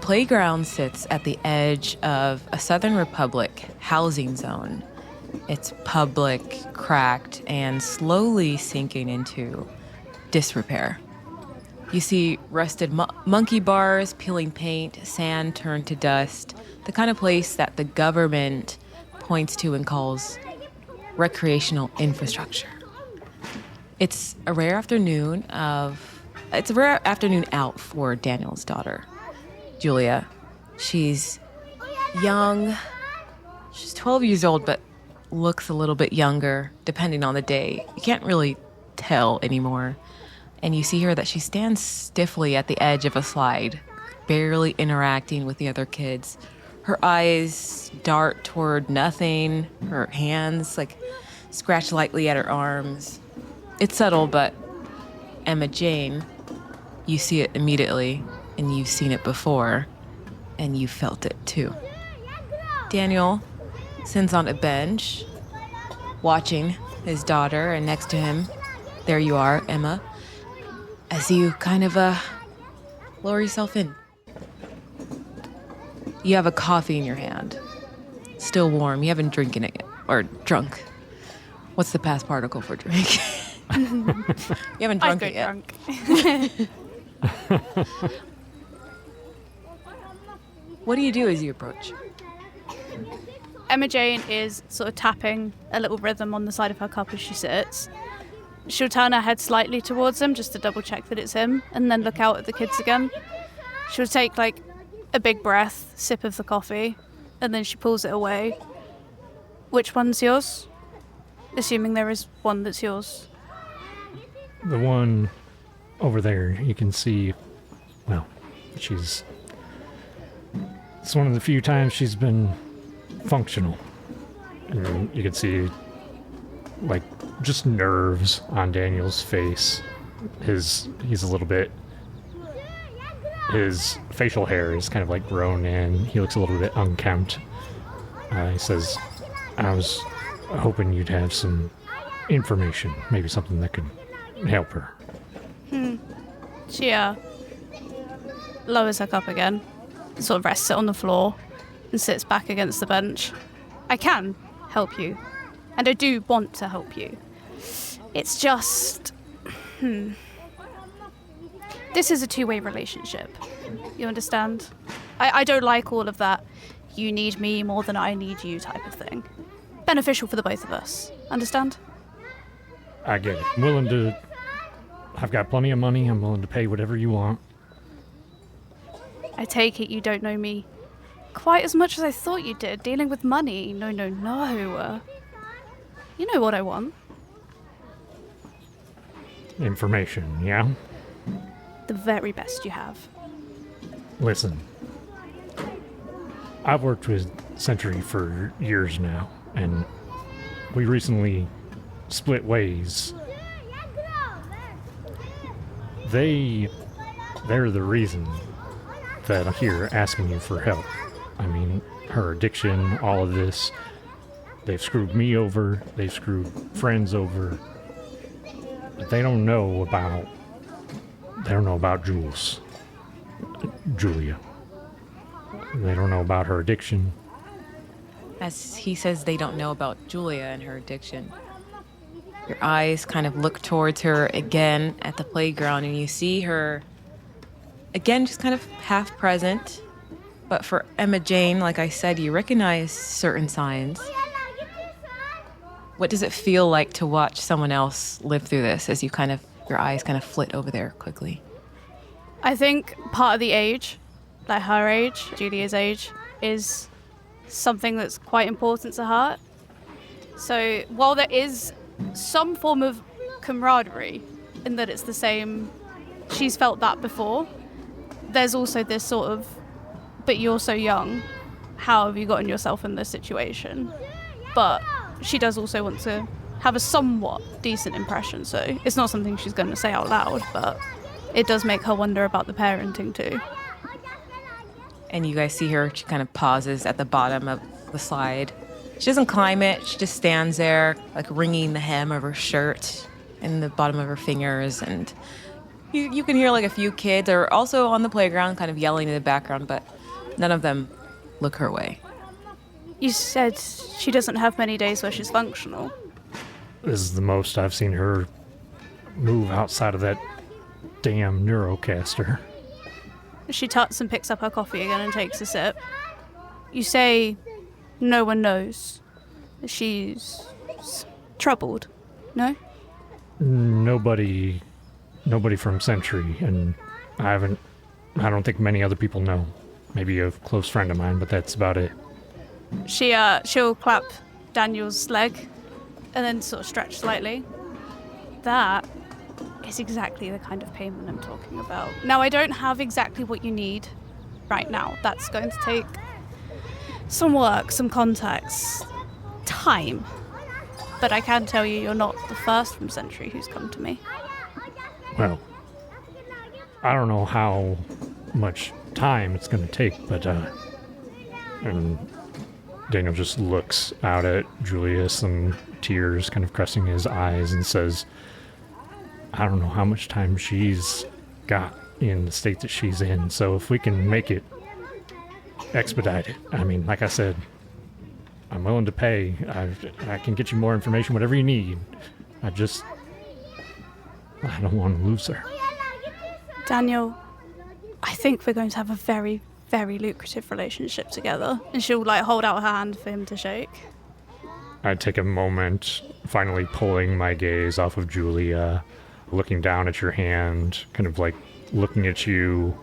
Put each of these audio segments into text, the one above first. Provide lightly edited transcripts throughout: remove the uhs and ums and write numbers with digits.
playground sits at the edge of a Southern Republic housing zone. It's public, cracked, and slowly sinking into disrepair. You see rusted monkey bars peeling paint, sand turned to dust, the kind of place that the government points to and calls recreational infrastructure. It's a rare afternoon out for Daniel's daughter, Julia. She's young. She's 12 years old, but looks a little bit younger, depending on the day. You can't really tell anymore. And you see her that she stands stiffly at the edge of a slide, barely interacting with the other kids. Her eyes dart toward nothing. Her hands, scratch lightly at her arms. It's subtle, but Emma Jane, you see it immediately, and you've seen it before, and you felt it too. Daniel sits on a bench, watching his daughter, and next to him, there you are, Emma, as you kind of lower yourself in. You have a coffee in your hand, still warm. You haven't drinking it yet, or drunk. What's the past particle for drink? You haven't drunk it yet. Drunk. What do you do as you approach? Emma Jane is sort of tapping a little rhythm on the side of her cup as she sits. She'll turn her head slightly towards him just to double check that it's him, and then look out at the kids again. She'll take a big breath, sip of the coffee, and then she pulls it away. Which one's yours? Assuming there is one that's yours. The one over there, you can see, it's one of the few times she's been functional. And you can see, just nerves on Daniel's face. He's a little bit, his facial hair is kind of grown in. He looks a little bit unkempt. He says, I was hoping you'd have some information, maybe something that could help her. She lowers her cup again, sort of rests it on the floor, and sits back against the bench. I can help you, and I do want to help you. It's just, this is a two-way relationship. You understand? I don't like all of that you need me more than I need you type of thing. Beneficial for the both of us. Understand? I get it. I've got plenty of money. I'm willing to pay whatever you want. I take it you don't know me quite as much as I thought you did. Dealing with money. No. You know what I want. Information, yeah? The very best you have. Listen. I've worked with Century for years now, and we recently split ways. They're the reason that I'm here asking you for help. I mean, her addiction, all of this, they've screwed me over, they've screwed friends over, but they don't know about Julia. They don't know about her addiction. As he says they don't know about Julia and her addiction, your eyes kind of look towards her again at the playground, and you see her, again, just kind of half present. But for Emma Jane, like I said, you recognize certain signs. What does it feel like to watch someone else live through this as your eyes kind of flit over there quickly? I think part of the age, like her age, Julia's age, is something that's quite important to her. So while there is some form of camaraderie in that it's the same, she's felt that before, there's also this sort of, but you're so young, how have you gotten yourself in this situation? But she does also want to have a somewhat decent impression, so it's not something she's going to say out loud, but it does make her wonder about the parenting too. And you guys see her, she kind of pauses at the bottom of the slide. She doesn't climb it, she just stands there, wringing the hem of her shirt and the bottom of her fingers, and you can hear a few kids are also on the playground kind of yelling in the background, but None of them look her way. You said she doesn't have many days where she's functional. This is the most I've seen her move outside of that damn neurocaster. She tuts and picks up her coffee again and takes a sip. You say no one knows. She's troubled, no? Nobody from Sentry, and I don't think many other people know. Maybe a close friend of mine, but that's about it. She'll clap Daniel's leg and then sort of stretch slightly. That is exactly the kind of payment I'm talking about. Now, I don't have exactly what you need right now. That's going to take some work, some contacts, time. But I can tell you you're not the first from Sentry who's come to me. Well, I don't know how much time it's going to take, but and Daniel just looks out at Julius, and tears kind of crusting his eyes, and says, I don't know how much time she's got in the state that she's in, so if we can make it expedited. I mean, like I said, I'm willing to pay. I can get you more information, whatever you need. I don't want to lose her. Daniel, I think we're going to have a very, very lucrative relationship together. And she'll hold out her hand for him to shake. I take a moment, finally pulling my gaze off of Julia, looking down at your hand, kind of looking at you,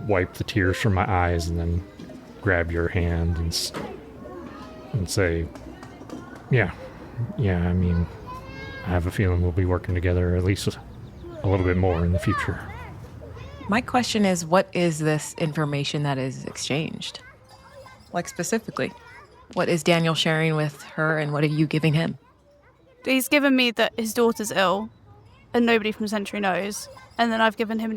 wipe the tears from my eyes, and then grab your hand and say, yeah, I mean, I have a feeling we'll be working together at least a little bit more in the future. My question is, what is this information that is exchanged? Specifically, what is Daniel sharing with her, and what are you giving him? He's given me that his daughter's ill, and nobody from Sentry knows. And then I've given him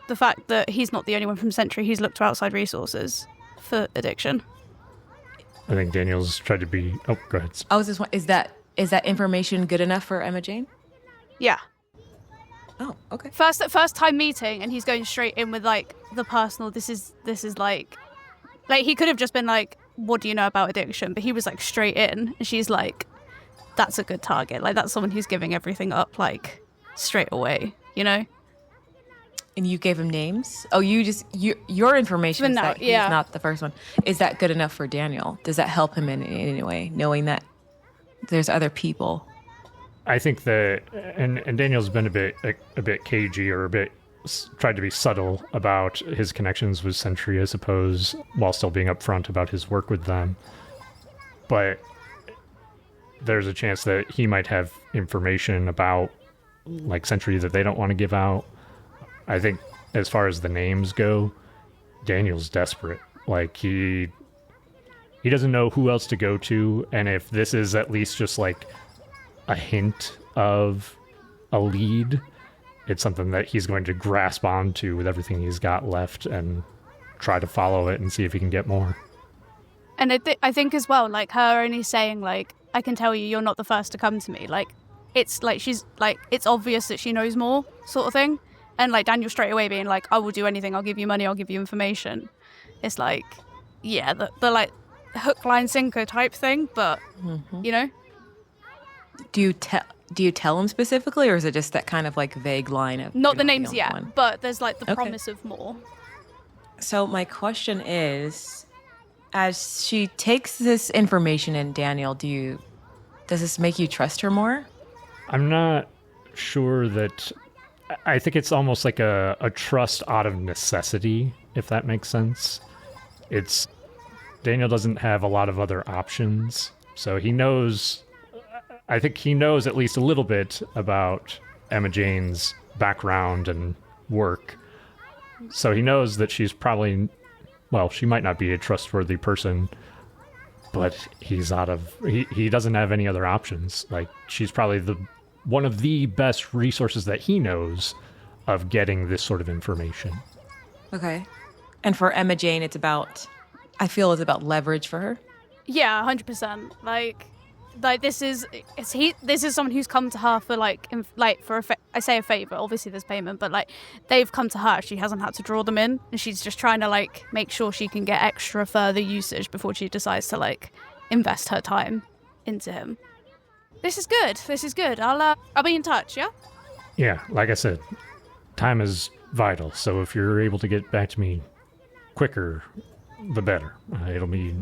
the fact that he's not the only one from Sentry who's looked to outside resources for addiction. I think Daniel's tried to be... Oh, go ahead. Is that information good enough for Emma Jane? Yeah. Oh, okay. First time meeting, and he's going straight in with the personal. This is he could have just been what do you know about addiction? But he was straight in, and she's that's a good target. That's someone who's giving everything up straight away, you know? And you gave him names? Oh, your information is that he's not the first one. Is that good enough for Daniel? Does that help him in any way, knowing that there's other people? I think that, and Daniel's been a bit cagey, or tried to be subtle about his connections with Sentry, I suppose, while still being upfront about his work with them. But there's a chance that he might have information about Sentry that they don't want to give out. I think as far as the names go, Daniel's desperate. He doesn't know who else to go to, and if this is at least just a hint of a lead, it's something that he's going to grasp onto with everything he's got left and try to follow it and see if he can get more. And I think as well, her only saying I can tell you you're not the first to come to me, it's she's it's obvious that she knows more, sort of thing. And Daniel straight away being I will do anything, I'll give you money, I'll give you information. It's yeah, the hook, line, sinker type thing, but you know. Do you tell him specifically, or is it just that kind of vague line of not the names yet, but there's the promise of more. So my question is, as she takes this information in, Daniel, does this make you trust her more? I'm not sure that. I think it's almost like a trust out of necessity, if that makes sense. Daniel doesn't have a lot of other options, so he knows. I think he knows at least a little bit about Emma Jane's background and work. So he knows that she's probably, she might not be a trustworthy person, but he doesn't have any other options. She's probably one of the best resources that he knows of getting this sort of information. Okay. And for Emma Jane, I feel it's about leverage for her. Yeah, 100%. This is someone who's come to her for I say a favor, obviously there's payment, but like they've come to her. She hasn't had to draw them in, and she's just trying to like make sure she can get extra further usage before she decides to like invest her time into him. This is good. This is good. I'll be in touch, yeah? Yeah, like I said, time is vital. So if you're able to get back to me quicker, the better. It'll be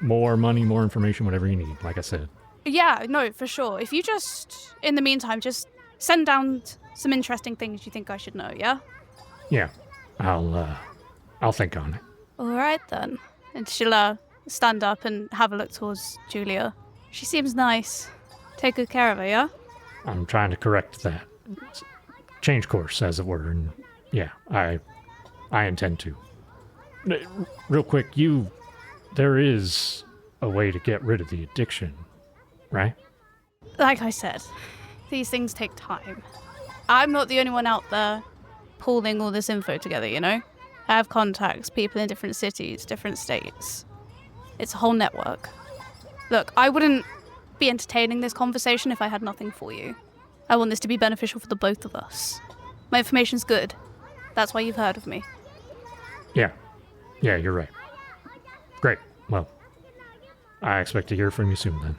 more money, more information, whatever you need, like I said. Yeah, no, for sure. If you just, in the meantime, just send down some interesting things you think I should know, yeah? Yeah, I'll think on it. All right, then. And she'll stand up and have a look towards Julia. She seems nice. Take good care of her, yeah? I'm trying to correct that. Change course, as it were, and yeah, I intend to. Real quick, there is a way to get rid of the addiction, right? Like I said, these things take time. I'm not the only one out there pulling all this info together, you know? I have contacts, people in different cities, different states. It's a whole network. Look, I wouldn't be entertaining this conversation if I had nothing for you. I want this to be beneficial for the both of us. My information's good. That's why you've heard of me. Yeah, you're right. Great. Well, I expect to hear from you soon then.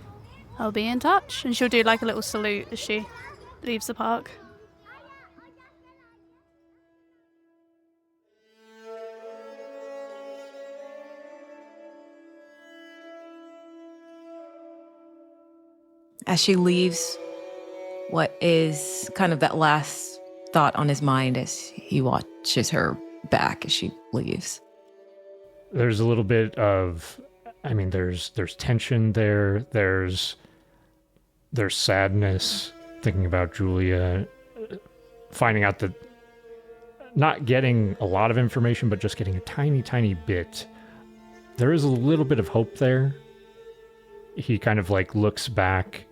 I'll be in touch. And she'll do like a little salute as she leaves the park. As she leaves, what is kind of that last thought on his mind as he watches her back as she leaves? There's a little bit of, there's tension there. There's sadness, thinking about Julia, finding out that not getting a lot of information, but just getting a tiny, tiny bit. There is a little bit of hope there. He kind of like looks back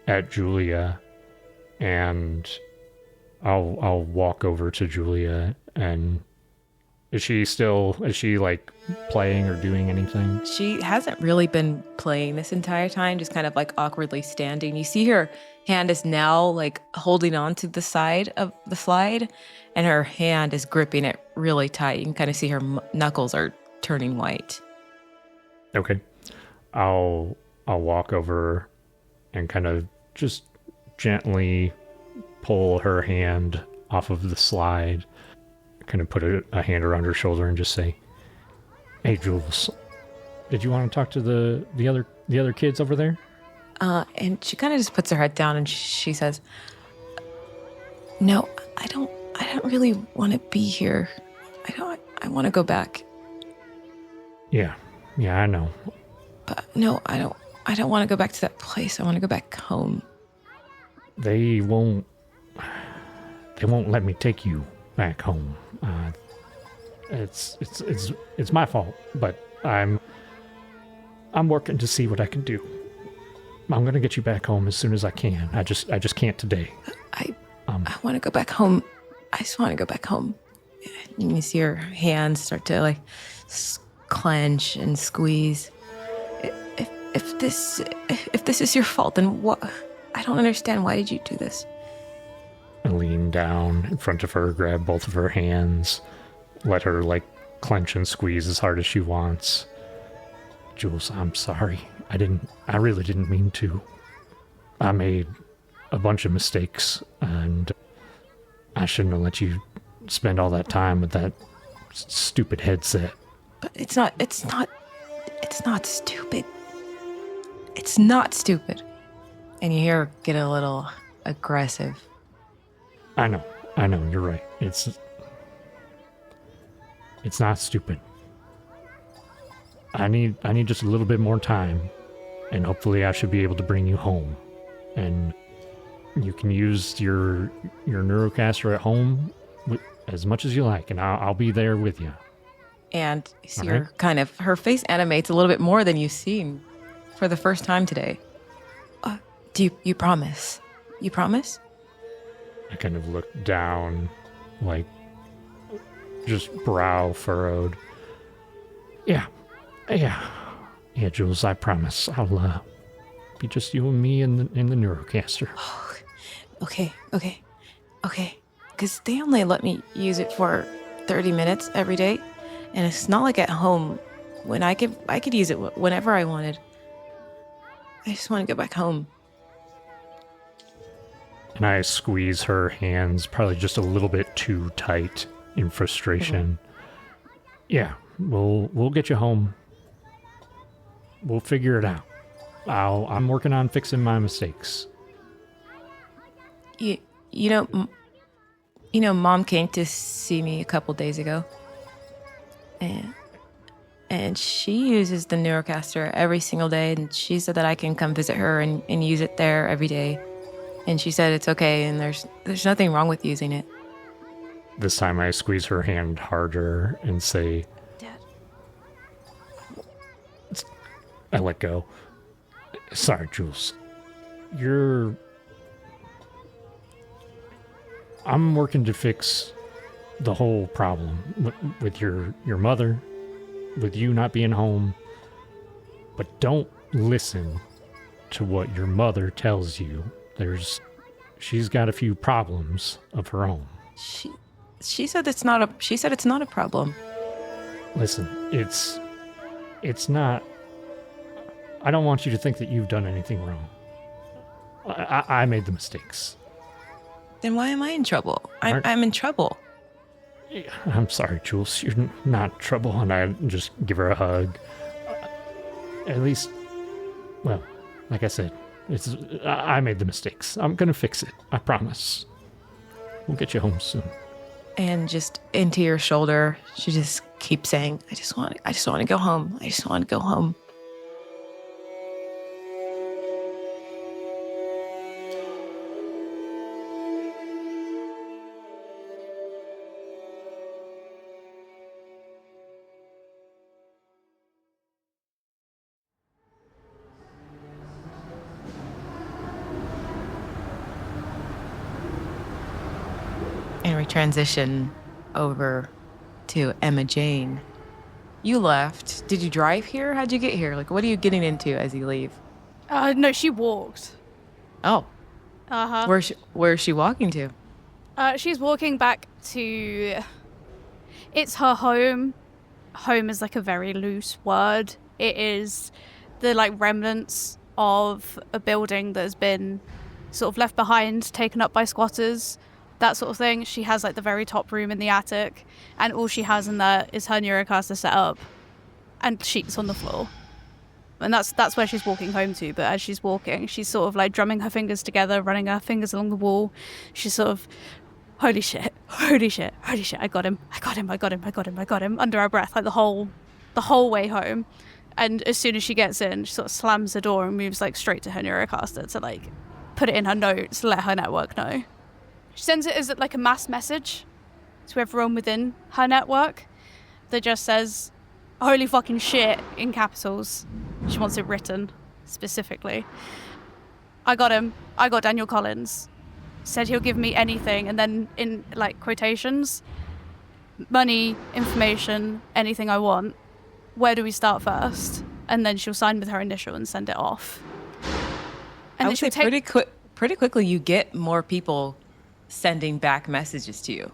at Julia, and I'll walk over to Julia. And is she like playing or doing anything? She hasn't really been playing this entire time, just kind of like awkwardly standing. You see her hand is now like holding on to the side of the slide, and her hand is gripping it really tight. You can kind of see her knuckles are turning white. Okay. I'll walk over and kind of just gently pull her hand off of the slide, kind of put a hand around her shoulder and just say, "Hey, Jules, did you want to talk to the other kids over there?" And she kind of just puts her head down and she says, "No, I don't really want to be here. I want to go back." Yeah, I know. But no, I don't want to go back to that place. I want to go back home. They won't let me take you back home. It's my fault, but I'm working to see what I can do. I'm gonna get you back home as soon as I can. I just can't today. I want to go back home. I just want to go back home. You see her hands start to like clench and squeeze. If this is your fault, then what? I don't understand. Why did you do this? I lean down in front of her, grab both of her hands, let her like clench and squeeze as hard as she wants. Jules, I'm sorry. I really didn't mean to. I made a bunch of mistakes, and I shouldn't have let you spend all that time with that stupid headset. But it's not stupid. It's not stupid. And you hear her get a little aggressive. I know, you're right. It's not stupid. I need just a little bit more time, and hopefully I should be able to bring you home. And you can use your neurocaster at home as much as you like, and I'll be there with you. And you see her kind of, her face animates a little bit more than you've seen for the first time today. Do you promise? You promise? I kind of look down, like, just brow furrowed. Yeah, Jules, I promise. I'll be just you and me in the neurocaster. Oh, okay. Okay, because they only let me use it for 30 minutes every day, and it's not like at home when I could use it whenever I wanted. I just want to go back home. And I squeeze her hands probably just a little bit too tight in frustration. Yeah, we'll get you home. We'll figure it out. I'm working on fixing my mistakes. You know, Mom came to see me a couple days ago, and she uses the Neurocaster every single day, and she said that I can come visit her and use it there every day, and she said it's okay, and there's nothing wrong with using it. This time I squeeze her hand harder and say, Dad. I let go. Sorry, Jules. I'm working to fix the whole problem with your mother, with you not being home. But don't listen to what your mother tells you. She's got a few problems of her own. She said it's not a problem. Listen, it's not. I don't want you to think that you've done anything wrong. I made the mistakes. Then why am I in trouble? I'm in trouble. I'm sorry, Jules. You're not in trouble. And I just give her a hug. At least, well, like I said, I made the mistakes. I'm going to fix it. I promise. We'll get you home soon. And just into your shoulder, she just keeps saying, I just want to go home. I just want to go home. And we transition over to Emma Jane. You left. Did you drive here? How'd you get here? Like, what are you getting into as you leave? No, she walked. Oh. Uh-huh. Where is she walking to? She's walking back to... It's her home. Home is like a very loose word. It is the like remnants of a building that has been sort of left behind, taken up by squatters, that sort of thing. She has like the very top room in the attic, and all she has in there is her Neurocaster set up and sheets on the floor. And that's where she's walking home to. But as she's walking, she's sort of like drumming her fingers together, running her fingers along the wall. She's sort of, holy shit, holy shit, holy shit, I got him, under her breath, like the whole way home. And as soon as she gets in, she sort of slams the door and moves like straight to her Neurocaster to like put it in her notes, let her network know. She sends it as like a mass message to everyone within her network that just says, holy fucking shit, in capitals. She wants it written, specifically. I got him. I got Daniel Collins. Said he'll give me anything, and then in like quotations, money, information, anything I want. Where do we start first? And then she'll sign with her initial and send it off. And I would say pretty quickly you get more people sending back messages to you.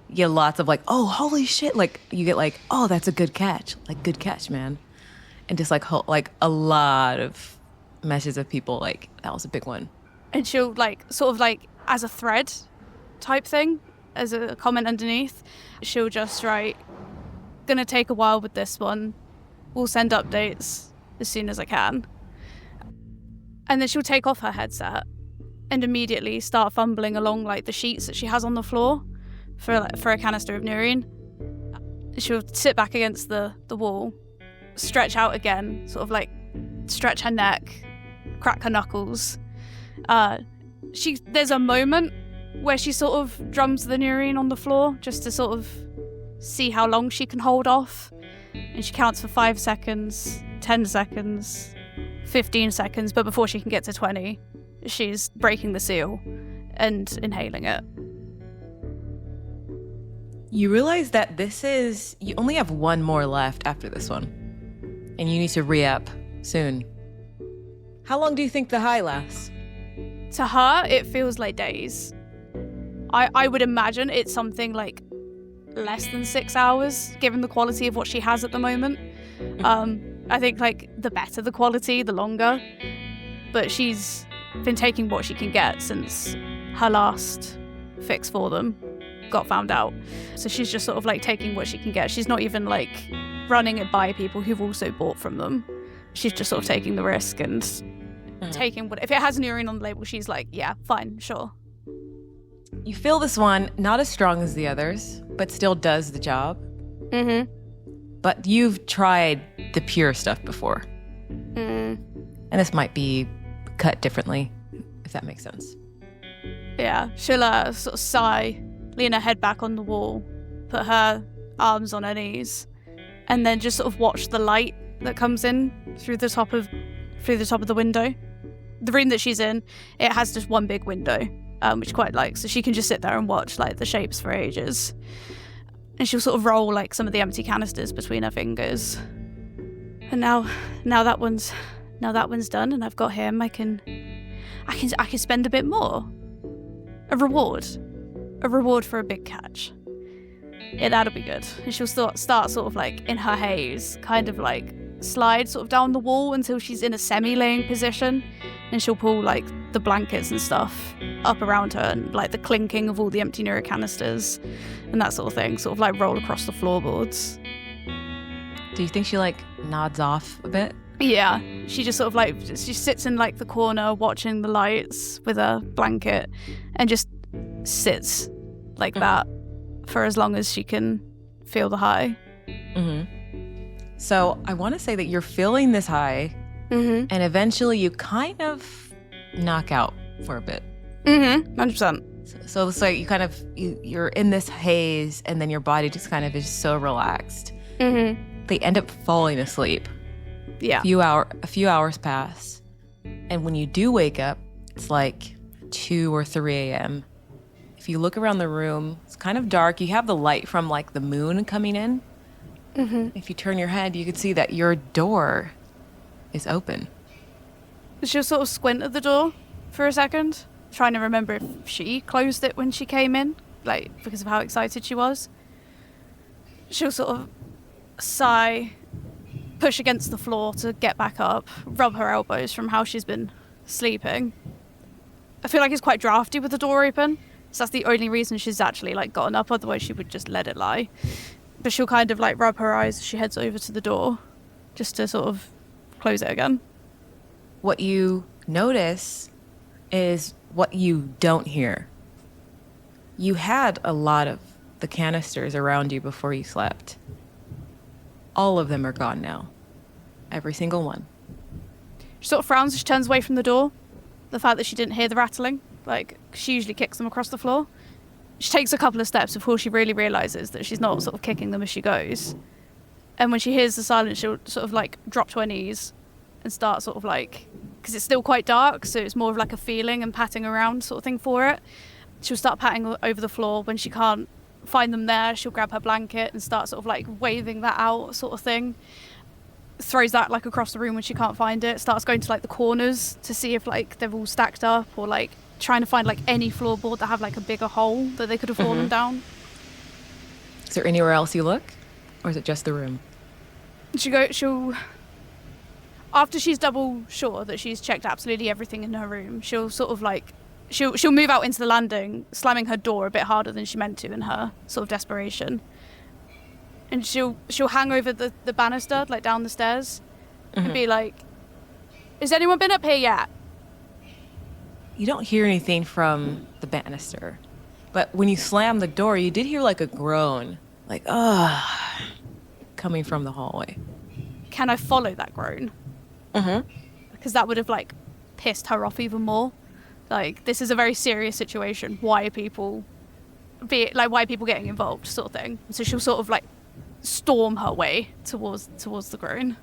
You get lots of like, oh, holy shit. Like you get like, oh, that's a good catch. Like, good catch, man. And just like a lot of messages of people like, that was a big one. And she'll like sort of like as a thread type thing, as a comment underneath, she'll just write, gonna take a while with this one. We'll send updates as soon as I can. And then she'll take off her headset and immediately start fumbling along like the sheets that she has on the floor for a canister of Neurine. She'll sit back against the wall, stretch out again, sort of like stretch her neck, crack her knuckles. There's a moment where she sort of drums the Neurine on the floor just to sort of see how long she can hold off. And she counts for 5 seconds, 10 seconds, 15 seconds, but before she can get to 20, she's breaking the seal and inhaling it. You realize that you only have one more left after this one. And you need to re-up soon. How long do you think the high lasts? To her, it feels like days. I would imagine it's something like less than 6 hours, given the quality of what she has at the moment. I think like the better the quality, the longer. But she's been taking what she can get since her last fix for them got found out. So she's just sort of like taking what she can get. She's not even like running it by people who've also bought from them. She's just sort of taking the risk and taking what, if it has neurine on the label, she's like, yeah, fine, sure. You feel this one not as strong as the others, but still does the job. But you've tried the pure stuff before. And this might be cut differently, if that makes sense. Yeah, she'll sort of sigh, lean her head back on the wall, put her arms on her knees, and then just sort of watch the light that comes in through the top of the window. The room that she's in, it has just one big window, which she quite likes, so she can just sit there and watch like the shapes for ages. And she'll sort of roll like some of the empty canisters between her fingers. And now that one's done, and I've got him. I can spend a bit more. A reward for a big catch. Yeah, that'll be good. And she'll start sort of like in her haze, kind of like slide sort of down the wall until she's in a semi-laying position, and she'll pull like the blankets and stuff up around her, and like the clinking of all the empty neuro canisters and that sort of thing, sort of like roll across the floorboards. Do you think she like nods off a bit? Yeah, she just sort of like, she sits in like the corner watching the lights with a blanket and just sits like that for as long as she can feel the high. So I want to say that you're feeling this high, and eventually you kind of knock out for a bit. 100%. So it's like you're in this haze, and then your body just kind of is so relaxed. They end up falling asleep. Yeah. A few hours pass, and when you do wake up, it's like 2 or 3 a.m. If you look around the room, it's kind of dark. You have the light from like the moon coming in. If you turn your head, you can see that your door is open. She'll sort of squint at the door for a second, trying to remember if she closed it when she came in, like because of how excited she was. She'll sort of sigh, push against the floor to get back up, rub her elbows from how she's been sleeping. I feel like it's quite drafty with the door open, so that's the only reason she's actually like gotten up, otherwise she would just let it lie. But she'll kind of like rub her eyes as she heads over to the door just to sort of close it again. What you notice is what you don't hear. You had a lot of the canisters around you before you slept. All of them are gone now. Every single one. She sort of frowns as she turns away from the door. The fact that she didn't hear the rattling, like she usually kicks them across the floor. She takes a couple of steps before she really realises that she's not sort of kicking them as she goes. And when she hears the silence, she'll sort of like drop to her knees and start sort of like, because it's still quite dark, so it's more of like a feeling and patting around sort of thing for it. She'll start patting over the floor. When she can't find them there, she'll grab her blanket and start sort of like waving that out sort of thing. Throws that like across the room when she can't find it. Starts going to like the corners to see if like they're all stacked up, or like trying to find like any floorboard that have like a bigger hole that they could have fallen down. Is there anywhere else you look, or is it just the room? She'll after she's double sure that she's checked absolutely everything in her room, she'll sort of like she'll move out into the landing, slamming her door a bit harder than she meant to in her sort of desperation. And she'll hang over the banister, like down the stairs, and be like, "Has anyone been up here yet?" You don't hear anything from the banister, but when you slam the door, you did hear like a groan, like coming from the hallway. Can I follow that groan? Because that would have like pissed her off even more. Like, this is a very serious situation. Why are people getting involved, sort of thing? So she'll sort of like storm her way towards the groan.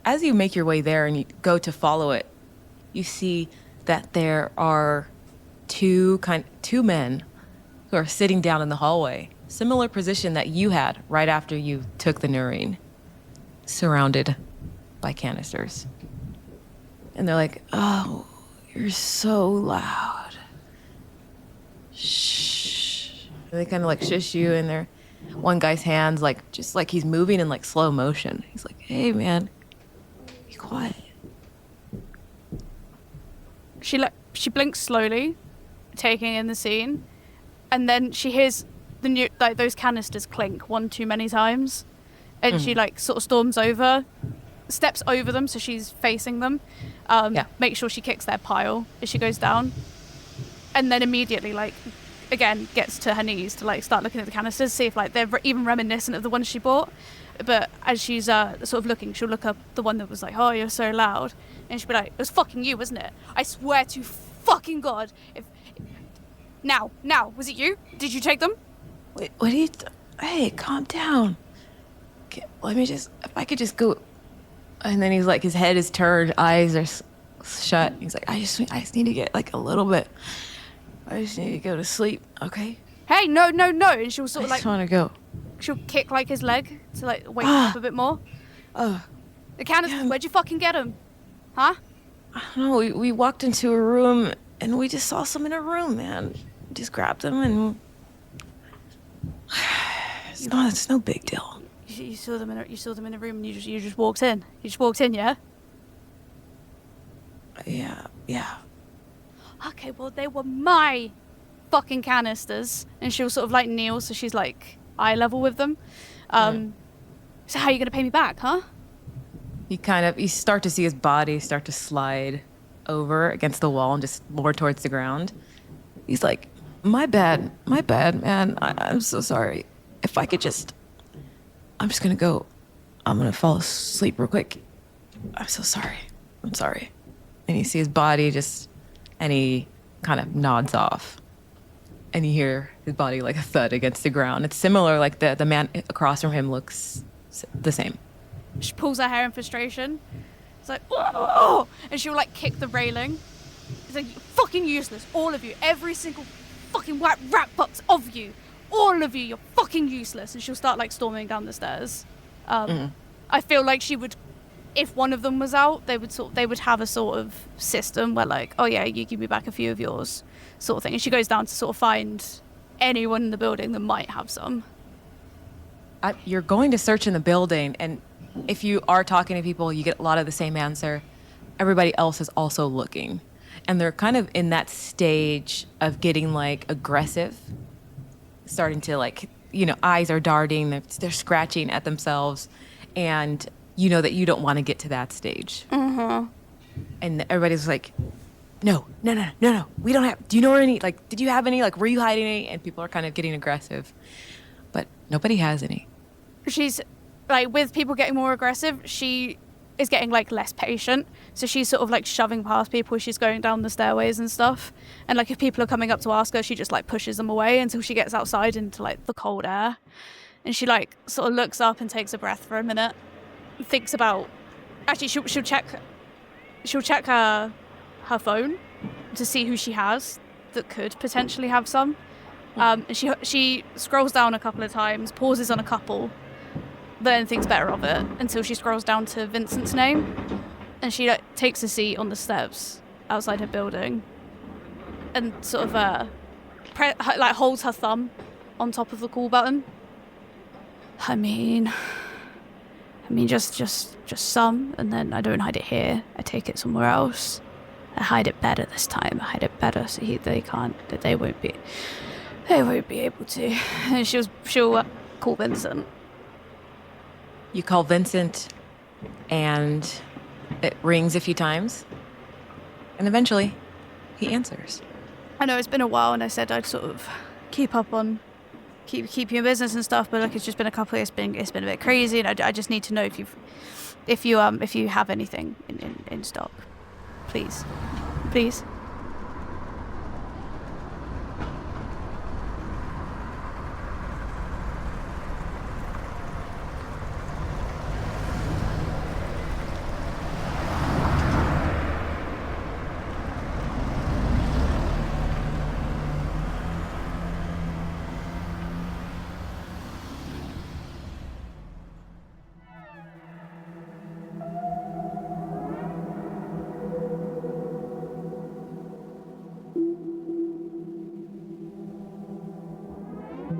As you make your way there and you go to follow it, you see that there are two men who are sitting down in the hallway, similar position that you had right after you took the neurine, surrounded by canisters. And they're like, "Oh, you're so loud. shh. And they kind of like shush you, and they're one guy's hands like just like he's moving in like slow motion. He's like, "Hey, man, be quiet." She blinks slowly, taking in the scene, and then she hears those canisters clink one too many times, and she like sort of storms over, steps over them so she's facing them. Make sure she kicks their pile as she goes down, and then immediately like again gets to her knees to like start looking at the canisters, see if like they're even reminiscent of the ones she bought. But as she's sort of looking, she'll look up the one that was like, "Oh, you're so loud," and she'll be like, "It was fucking you, wasn't it? I swear to fucking God, if now was it you? Did you take them?" Wait, what are you? Hey, calm down. Let me just. If I could just go. And then he's like, his head is turned, eyes are shut. He's like, I just need to get like a little bit. I just need to go to sleep, okay? Hey, no, and she'll sort of I like just want to go. she'll kick like his leg to like wake him up a bit more. The canisters, where'd you fucking get them? Huh? I don't know. We walked into a room and we just saw some in a room, man. We just grabbed them and it's no big deal. You saw them in a room and you just walked in. You just walked in, yeah? Yeah. Okay, well they were my fucking canisters, and she'll sort of like kneel so she's like eye level with them. So how are you gonna pay me back, huh? You start to see his body start to slide over against the wall and just more towards the ground. He's like, my bad, man. I'm so sorry. If I could just, I'm just gonna go. I'm gonna fall asleep real quick. I'm so sorry. I'm sorry. And you see his body and he kind of nods off. And you hear his body like a thud against the ground. It's similar, like the man across from him looks the same. She pulls her hair in frustration. It's like, oh! And she'll like kick the railing. It's like, fucking useless, all of you, every single fucking white rat butts of you, all of you, you're fucking useless. And she'll start like storming down the stairs. I feel like she would, if one of them was out, they would have a sort of system where like, oh yeah, you give me back a few of yours, sort of thing. And she goes down to sort of find anyone in the building that might have some. You're going to search in the building, and if you are talking to people, you get a lot of the same answer. Everybody else is also looking, and they're kind of in that stage of getting like aggressive, starting to like, eyes are darting, they're scratching at themselves, and you know that you don't want to get to that stage. And everybody's like, no, we don't have, do you know any, like, did you have any, like, were you hiding any? And people are kind of getting aggressive, but nobody has any. She's like, with people getting more aggressive, she is getting like less patient, so she's sort of like shoving past people as she's going down the stairways and stuff. And like if people are coming up to ask her, she just like pushes them away until she gets outside into like the cold air. And she like sort of looks up and takes a breath for a minute, thinks about, actually she'll check her phone to see who she has that could potentially have some. And she scrolls down a couple of times, pauses on a couple, then thinks better of it until she scrolls down to Vincent's name, and she like, takes a seat on the steps outside her building and sort of holds her thumb on top of the call button. I mean just some, and then I don't hide it here, I take it somewhere else. I hide it better this time. I hide it better so they won't be able to. And she'll call Vincent. You call Vincent, and it rings a few times, and eventually he answers. I know it's been a while, and I said I'd sort of keep you in business and stuff, but like it's just been a couple. It's been a bit crazy, and I just need to know if you have anything in stock, please.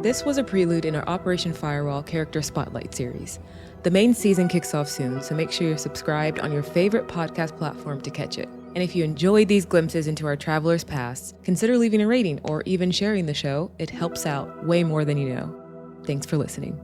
This was a prelude in our Operation Firewall Character Spotlight series. The main season kicks off soon, so make sure you're subscribed on your favorite podcast platform to catch it. And if you enjoyed these glimpses into our travelers' pasts, consider leaving a rating or even sharing the show. It helps out way more than you know. Thanks for listening.